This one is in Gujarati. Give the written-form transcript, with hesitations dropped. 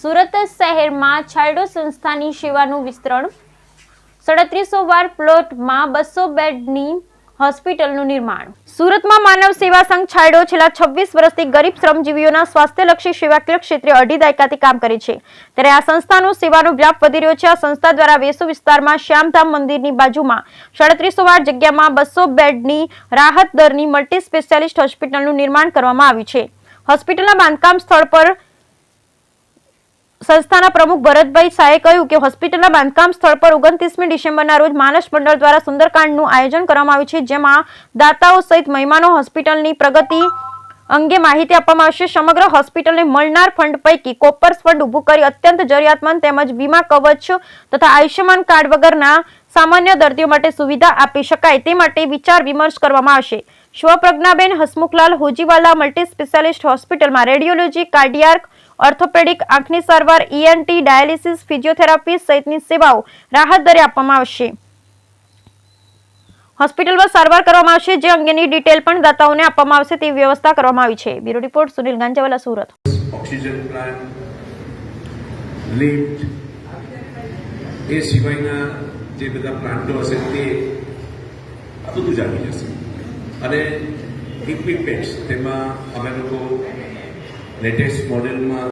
સુરત શહેરમાં છાયડો સંસ્થાની સેવાનું વિસ્તરણ, 3700 વાર પ્લોટમાં 200 બેડની હોસ્પિટલનું નિર્માણ। સુરતમાં માનવ સેવા સંઘ છાયડો છેલ્લા 26 વર્ષથી ગરીબ શ્રમજીવીઓના સ્વાસ્થ્યલક્ષી સેવાકીય ક્ષેત્રે અઢી દાયકાથી કામ કરે છે, ત્યારે આ સંસ્થાનો સેવાનો વ્યાપ વધી રહ્યો છે। આ સંસ્થા દ્વારા વેસુ વિસ્તારમાં શ્યામધામ મંદિરની બાજુમાં 3700 વાર જગ્યામાં 200 બેડની રાહત દરની મલ્ટી સ્પેશિયાલિસ્ટ હોસ્પિટલનું નિર્માણ કરવામાં આવ્યું છે। હોસ્પિટલના બાંધકામ સ્થળ પર સંસ્થાના પ્રમુખ ભરતભાઈ શાહે કહ્યું કે હોસ્પિટલના બાંધકામ સ્થળ પર 29મી ડિસેમ્બરના રોજ માનસ મંડળ દ્વારા સુંદરકાંડનું આયોજન કરવામાં આવ્યું છે, જેમાં દાતાઓ સહિત મહેમાનો હોસ્પિટલની પ્રગતિ અંગે માહિતી આપવામાં આવશે। સમગ્ર હોસ્પિટલને મળનાર ફંડ પૈકી કોપર્સ ફંડ ઊભું કરી અત્યંત જરૂરિયાતમંદ તેમજ વીમા કવચ તથા આયુષ્યમાન કાર્ડ વગરના સામાન્ય દર્દીઓ માટે સુવિધા આપી શકાય તે માટે વિચાર વિમર્શ કરવામાં આવશે। સ્વપ્રજ્ઞાબેન હસમુખલાલ હોજીવાલા મલ્ટી સ્પેશિયાલિસ્ટ હોસ્પિટલમાં રેડિયોલોજી, કાર્ડિયાક, ઓર્થોપેડિક, આંખની સારવાર, ENT, ડાયાલિસિસ, ફિઝિયોથેરાપી સહિતની સેવાઓ રાહત દરે આપવામાં આવશે। હોસ્પિટલમાં સારવાર કરવામાં આવશે, જે અંગેની ડિટેલ પણ દાતાઓને આપવામાં આવશે તેવી વ્યવસ્થા કરવામાં આવી છે। Bureau report Sunil Ganjawala, Surat. Oxygen plant, lift, એ સિવાયના જે બધા પ્લાન્ટો હશે તે બધું જ આવી જશે અને ઇક્વિપમેન્ટ્સ તેમાં અમે લોકો લેટેસ્ટ મોડેલમાં